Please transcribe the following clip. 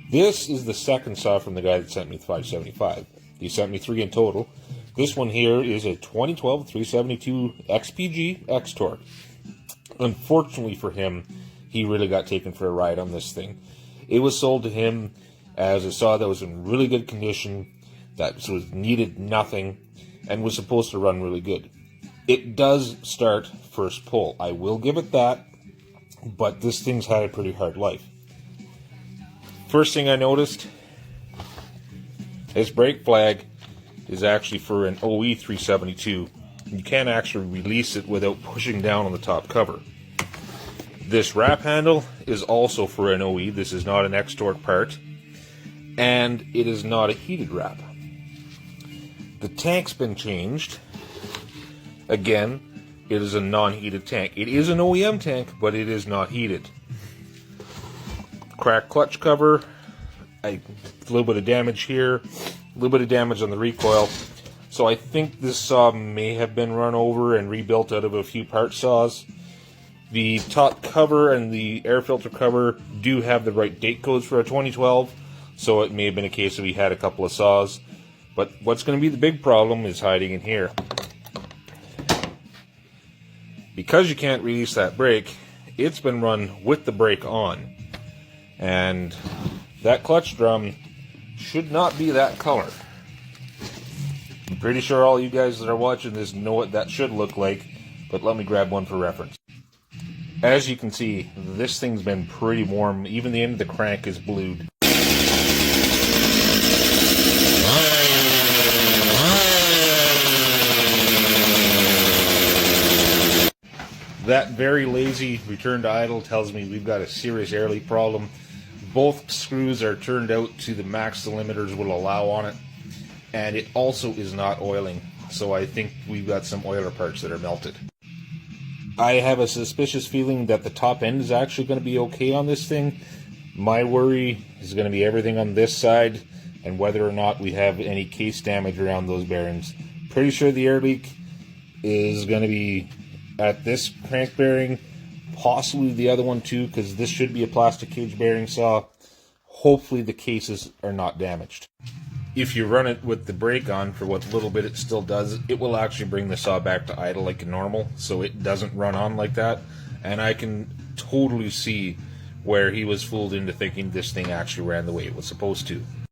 This is the second saw from the guy that sent me the 575. He sent me 3 in total. This one here is a 2012 372 XPG X-Torque. Unfortunately for him, he really got taken for a ride on this thing. It was sold to him as a saw that was in really good condition, that needed nothing, and was supposed to run really good. It does start first pull. I will give it that, but this thing's had a pretty hard life. First thing I noticed, this brake flag is actually for an OE 372. You can't actually release it without pushing down on the top cover. This wrap handle is also for an OE. This is not an X-Torque part, and it is not a heated wrap. The tank's been changed. Again, it is a non-heated tank. It is an OEM tank, but it is not heated. Cracked clutch cover, a little bit of damage here, a little bit of damage on the recoil. So I think this saw may have been run over and rebuilt out of a few part saws. The top cover and the air filter cover do have the right date codes for a 2012, so it may have been a case of he had a couple of saws. But what's going to be the big problem is hiding in here. Because you can't release that brake, it's been run with the brake on. And that clutch drum should not be that color. I'm pretty sure all you guys that are watching this know what that should look like, but let me grab one for reference. As you can see, this thing's been pretty warm. Even the end of the crank is blued. That very lazy return to idle tells me we've got a serious air leak problem. Both screws are turned out to the max the limiters will allow on it, and it also is not oiling, so I think we've got some oiler parts that are melted. I have a suspicious feeling that the top end is actually going to be okay on this thing. My worry is going to be everything on this side and whether or not we have any case damage around those bearings. Pretty sure the air leak is going to be at this crank bearing, possibly the other one too, because this should be a plastic cage bearing saw. Hopefully the cases are not damaged. If you run it with the brake on for what little bit it still does, it will actually bring the saw back to idle like normal, so it doesn't run on like that. And I can totally see where he was fooled into thinking this thing actually ran the way it was supposed to.